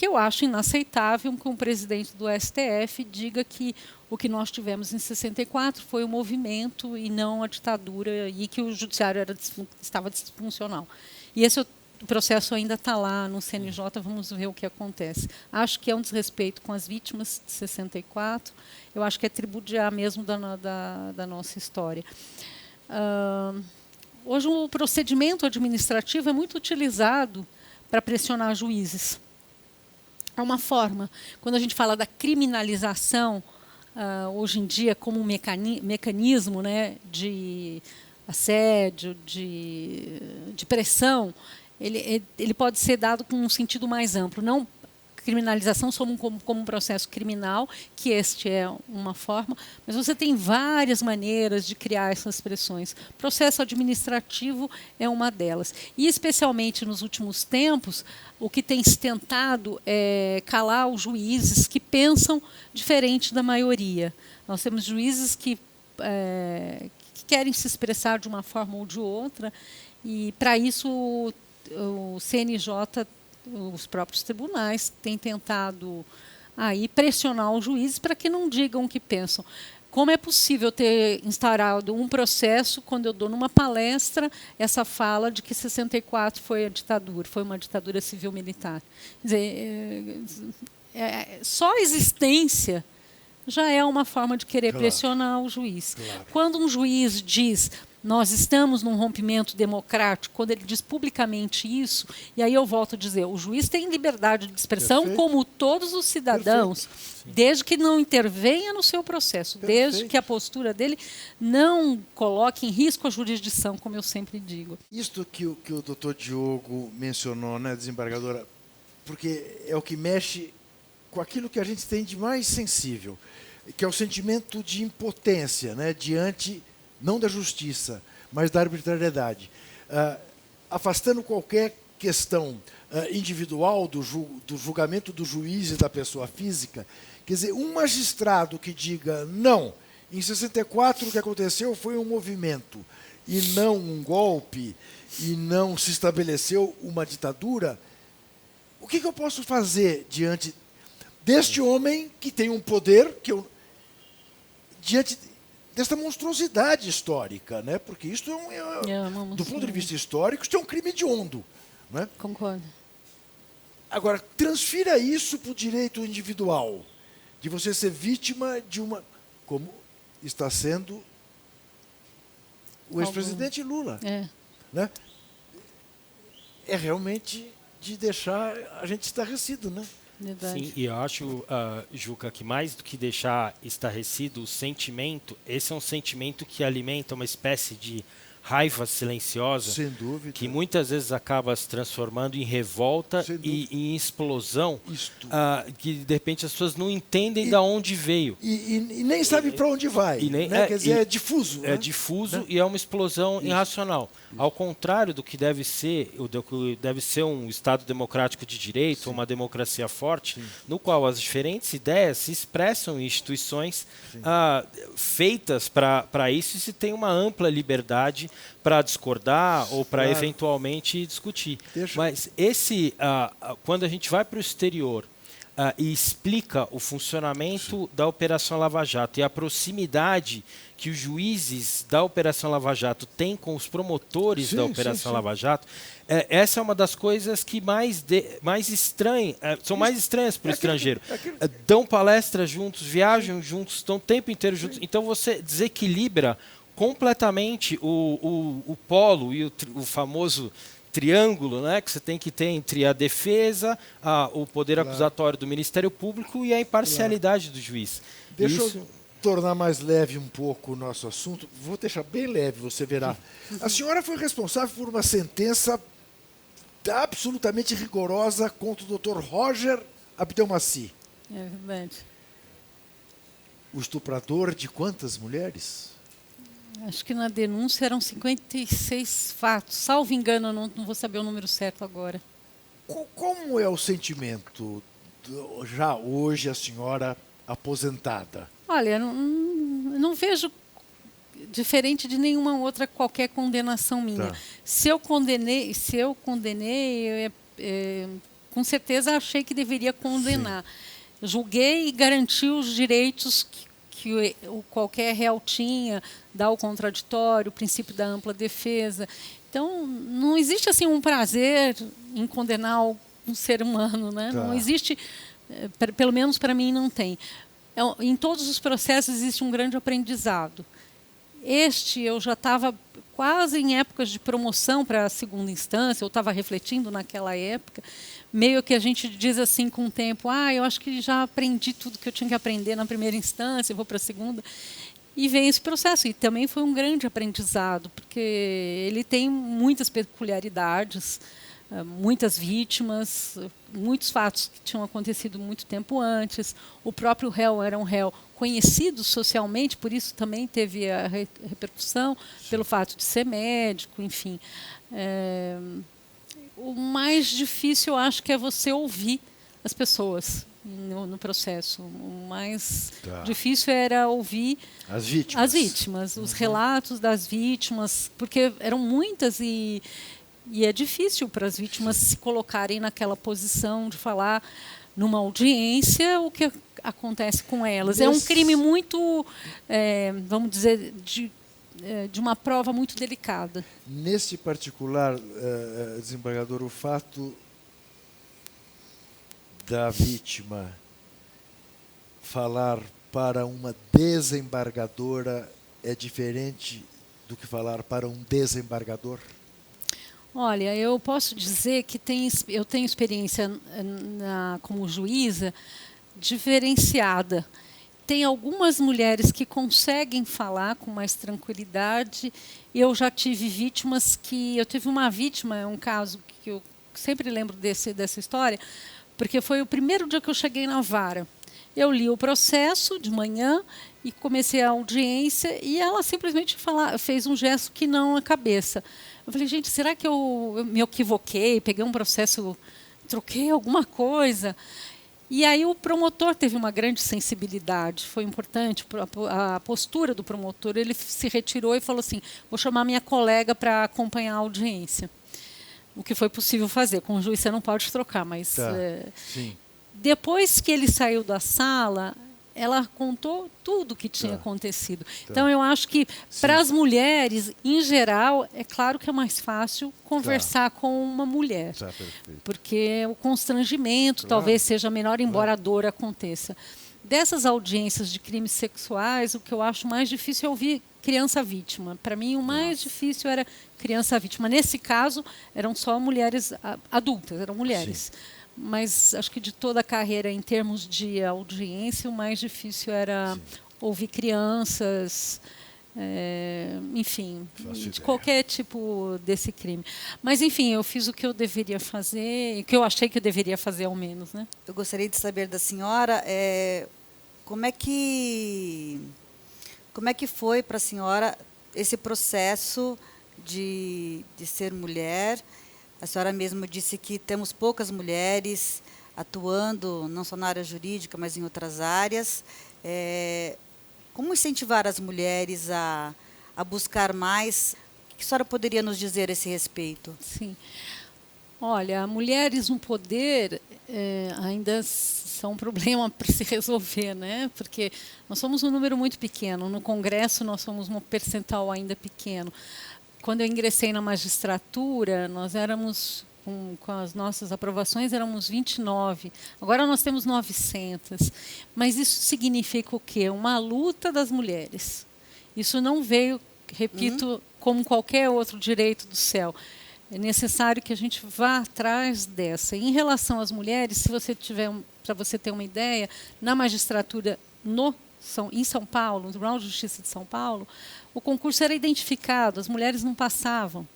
eu acho inaceitável que um presidente do STF diga que o que nós tivemos em 64 foi o movimento e não a ditadura, e que o judiciário estava disfuncional. E esse processo ainda está lá no CNJ, vamos ver o que acontece. Acho que é um desrespeito com as vítimas de 64, eu acho que é tripudiar mesmo da nossa história. Hoje o procedimento administrativo é muito utilizado para pressionar juízes. É uma forma. Quando a gente fala da criminalização, hoje em dia, como um mecanismo, né, de assédio, de pressão, ele pode ser dado com um sentido mais amplo. Não criminalização como um processo criminal, que este é uma forma, mas você tem várias maneiras de criar essas pressões. Processo administrativo é uma delas. E, especialmente nos últimos tempos, o que tem se tentado é calar os juízes que pensam diferente da maioria. Nós temos juízes que querem se expressar de uma forma ou de outra, e, para isso, o CNJ, os próprios tribunais, têm tentado aí pressionar os juízes para que não digam o que pensam. como é possível ter instaurado um processo quando eu dou numa palestra essa fala de que 64 foi a ditadura, foi uma ditadura civil-militar? Quer dizer, só a existência já é uma forma de querer pressionar o juiz. Quando um juiz diz nós estamos num rompimento democrático, quando ele diz publicamente isso, e aí eu volto a dizer, o juiz tem liberdade de expressão como todos os cidadãos, desde que não intervenha no seu processo, desde que a postura dele não coloque em risco a jurisdição, como eu sempre digo. Isto que o doutor Diogo mencionou, né, desembargadora, porque é o que mexe com aquilo que a gente tem de mais sensível, que é o sentimento de impotência, né, diante não da justiça, mas da arbitrariedade. Afastando qualquer questão individual do julgamento do juiz e da pessoa física, quer dizer, um magistrado que diga, não, em 64 o que aconteceu foi um movimento, e não um golpe, e não se estabeleceu uma ditadura, o que eu posso fazer diante deste homem que tem um poder, diante desta monstruosidade histórica, né? Porque isto do ponto de vista histórico, isto é um crime hediondo. Né? Concordo. Agora, transfira isso para o direito individual, de você ser vítima de uma... como está sendo o ex-presidente Lula. Né? É realmente de deixar a gente estarrecido, né? Verdade. Sim, e eu acho, Juca, que mais do que deixar estarrecido o sentimento, esse é um sentimento que alimenta uma espécie de raiva silenciosa, sem dúvida, que muitas vezes acaba se transformando em revolta e em explosão, que de repente as pessoas não entendem de onde veio. E nem sabem para onde vai. Né? Quer dizer, é difuso. É difuso, né? E é uma explosão irracional. Ao contrário do que deve ser um Estado democrático de direito, uma democracia forte, no qual as diferentes ideias se expressam em instituições feitas para isso e se tem uma ampla liberdade para discordar ou para eventualmente discutir. Mas quando a gente vai para o exterior e explica o funcionamento da Operação Lava Jato e a proximidade que os juízes da Operação Lava Jato têm com os promotores da Operação Lava Jato, essa é uma das coisas que são mais estranhas para o estrangeiro. Dão palestras juntos, viajam juntos, estão o tempo inteiro juntos. Então você desequilibra completamente o polo e o famoso triângulo, né, que você tem que ter entre a defesa, o poder acusatório do Ministério Público e a imparcialidade do juiz. Deixa eu tornar mais leve um pouco o nosso assunto. Vou deixar bem leve, você verá. A senhora foi responsável por uma sentença absolutamente rigorosa contra o Dr. Roger Abdelmaci. É verdade. O estuprador de quantas mulheres? Acho que na denúncia eram 56 fatos. Salvo engano, não vou saber o número certo agora. Como é o sentimento, já hoje, a senhora aposentada? Olha, não vejo diferente de nenhuma outra qualquer condenação minha. Se eu condenei, com certeza achei que deveria condenar. Julguei e garanti os direitos que qualquer réu tinha, dar o contraditório, o princípio da ampla defesa. Então, não existe assim um prazer em condenar um ser humano, né? Não existe, pelo menos para mim não tem. Em todos os processos existe um grande aprendizado. Eu já estava quase em épocas de promoção para a segunda instância, eu estava refletindo naquela época, meio que a gente diz assim com o tempo, eu acho que já aprendi tudo que eu tinha que aprender na primeira instância, eu vou para a segunda. E vem esse processo, e também foi um grande aprendizado, porque ele tem muitas peculiaridades, muitas vítimas, muitos fatos que tinham acontecido muito tempo antes. O próprio réu era um réu conhecido socialmente, por isso também teve a repercussão, pelo fato de ser médico, enfim. O mais difícil, eu acho, que é você ouvir as pessoas no processo. O mais difícil era ouvir as vítimas, os relatos das vítimas, porque eram muitas e é difícil para as vítimas se colocarem naquela posição de falar numa audiência o que acontece com elas. É um crime muito, vamos dizer, de uma prova muito delicada. Nesse particular, desembargador, o fato da vítima falar para uma desembargadora é diferente do que falar para um desembargador? Olha, eu posso dizer que eu tenho experiência como juíza diferenciada. Tem algumas mulheres que conseguem falar com mais tranquilidade. Eu já tive vítimas que... Eu tive uma vítima, um caso que eu sempre lembro dessa história, porque foi o primeiro dia que eu cheguei na vara. Eu li o processo de manhã e comecei a audiência e ela simplesmente fez um gesto que não a cabeça. Eu falei, gente, será que eu me equivoquei, peguei um processo, troquei alguma coisa? E aí o promotor teve uma grande sensibilidade, foi importante, a postura do promotor, ele se retirou e falou assim, vou chamar minha colega para acompanhar a audiência. O que foi possível fazer, com o juiz você não pode trocar, mas... Tá, sim. Depois que ele saiu da sala, ela contou tudo o que tinha acontecido. Então, eu acho que, para as mulheres, em geral, é claro que é mais fácil conversar com uma mulher. Porque o constrangimento talvez seja menor, embora a dor aconteça. Dessas audiências de crimes sexuais, o que eu acho mais difícil é ouvir criança vítima. Para mim, o mais difícil era criança vítima. Nesse caso, eram só mulheres adultas, eram mulheres. Sim. Mas acho que de toda a carreira, em termos de audiência, o mais difícil era ouvir crianças, enfim, de qualquer tipo desse crime. Mas, enfim, eu fiz o que eu deveria fazer, o que eu achei que eu deveria fazer, ao menos. Né? Eu gostaria de saber da senhora como é que foi para a senhora esse processo de ser mulher. A senhora mesmo disse que temos poucas mulheres atuando, não só na área jurídica, mas em outras áreas. Como incentivar as mulheres a buscar mais? O que a senhora poderia nos dizer a esse respeito? Sim. Olha, mulheres no poder ainda são um problema para se resolver, né? Porque nós somos um número muito pequeno. No Congresso, nós somos um percentual ainda pequeno. Quando eu ingressei na magistratura, nós éramos, com as nossas aprovações, éramos 29. Agora nós temos 900. Mas isso significa o quê? Uma luta das mulheres. Isso não veio, repito, como qualquer outro direito do céu. É necessário que a gente vá atrás dessa. Em relação às mulheres, se você tiver, para você ter uma ideia, na magistratura em São Paulo, no Tribunal de Justiça de São Paulo, o concurso era identificado, as mulheres não passavam.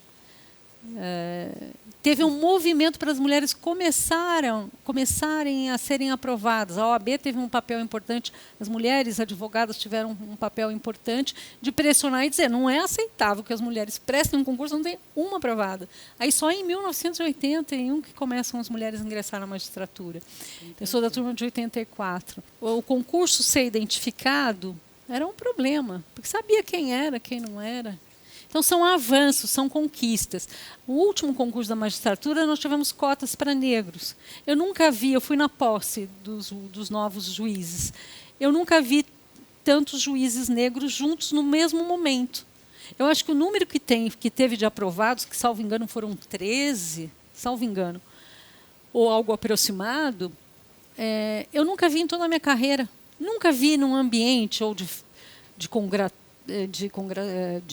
Teve um movimento para as mulheres começarem a serem aprovadas. A OAB teve um papel importante, as mulheres advogadas tiveram um papel importante de pressionar e dizer não é aceitável que as mulheres prestem um concurso e não tem uma aprovada. Aí só em 1981 que começam as mulheres a ingressar na magistratura. Eu sou da turma de 84. O concurso ser identificado era um problema, porque sabia quem era, quem não era. Então, são avanços, são conquistas. No último concurso da magistratura, nós tivemos cotas para negros. Eu nunca vi, eu fui na posse dos novos juízes, eu nunca vi tantos juízes negros juntos no mesmo momento. Eu acho que o número que teve de aprovados, que, salvo engano, foram 13, salvo engano, ou algo aproximado, eu nunca vi em toda a minha carreira. Nunca vi num ambiente ou de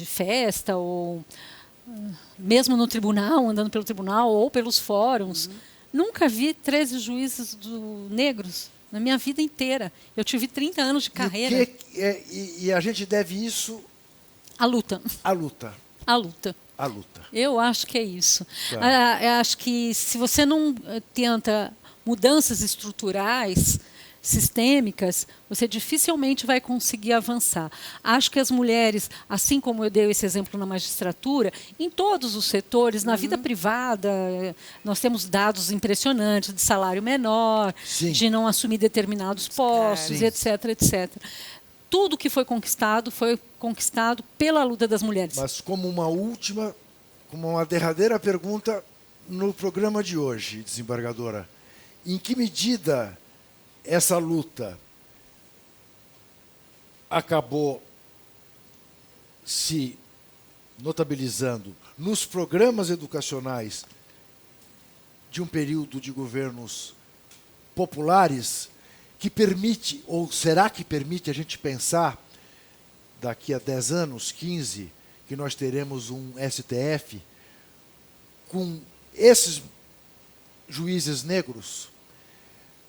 festa, ou mesmo no tribunal, andando pelo tribunal, ou pelos fóruns. Nunca vi 13 juízes negros na minha vida inteira. Eu tive 30 anos de carreira. E a gente deve isso... à luta. À luta. À luta. À luta. Eu acho que é isso. Eu acho que se você não tenta mudanças estruturais, sistêmicas, você dificilmente vai conseguir avançar. Acho que as mulheres, assim como eu dei esse exemplo na magistratura, em todos os setores, na vida privada, nós temos dados impressionantes de salário menor, de não assumir determinados postos, etc, etc. Tudo que foi conquistado pela luta das mulheres. Mas como uma derradeira pergunta no programa de hoje, desembargadora, em que medida essa luta acabou se notabilizando nos programas educacionais de um período de governos populares que permite, ou será que permite a gente pensar daqui a 10 anos, 15, que nós teremos um STF com esses juízes negros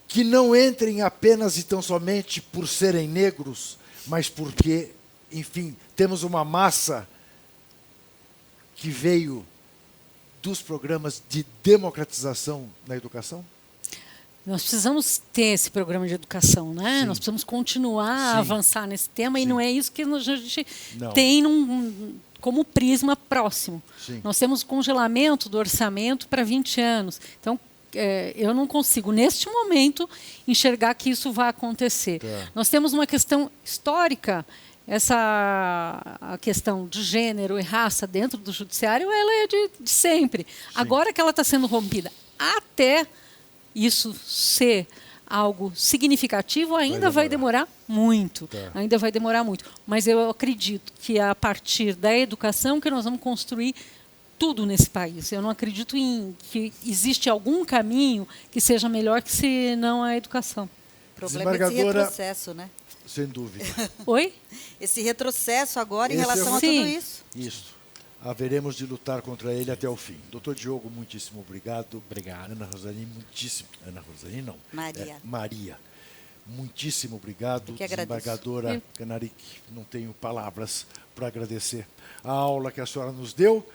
que não entrem apenas e tão somente por serem negros, mas porque, enfim, temos uma massa que veio dos programas de democratização na educação? Nós precisamos ter esse programa de educação, né? Sim. Nós precisamos continuar a avançar nesse tema, e não é isso que a gente Não. tem como prisma próximo. Sim. Nós temos congelamento do orçamento para 20 anos. Então, eu não consigo, neste momento, enxergar que isso vai acontecer. Tá. Nós temos uma questão histórica. A questão de gênero e raça dentro do judiciário, ela é de sempre. Agora que ela está sendo rompida, até isso ser algo significativo, ainda vai demorar muito. Tá. Ainda vai demorar muito. Mas eu acredito que é a partir da educação que nós vamos construir tudo nesse país. Eu não acredito que existe algum caminho que seja melhor que se não a educação. O problema é esse retrocesso, né? Sem dúvida. Oi? Esse retrocesso agora em Esse relação a Sim. tudo isso. Isso. Haveremos de lutar contra ele até o fim. Doutor Diogo, muitíssimo obrigado. Obrigado. Ana Rosane, muitíssimo. Ana Rosane, não. Maria. Maria. Muitíssimo obrigado. Eu que agradeço. Desembargadora Canaric, não tenho palavras para agradecer a aula que a senhora nos deu.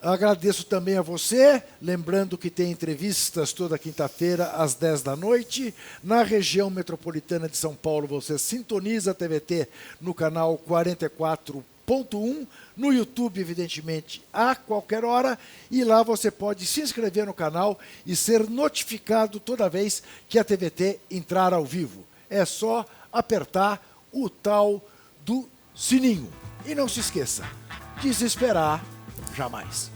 Agradeço também a você, lembrando que tem entrevistas toda quinta-feira às 10 da noite. Na região metropolitana de São Paulo, você sintoniza a TVT no canal 44.1, no YouTube, evidentemente, a qualquer hora. E lá você pode se inscrever no canal e ser notificado toda vez que a TVT entrar ao vivo. É só apertar o tal do sininho. E não se esqueça, desesperar jamais.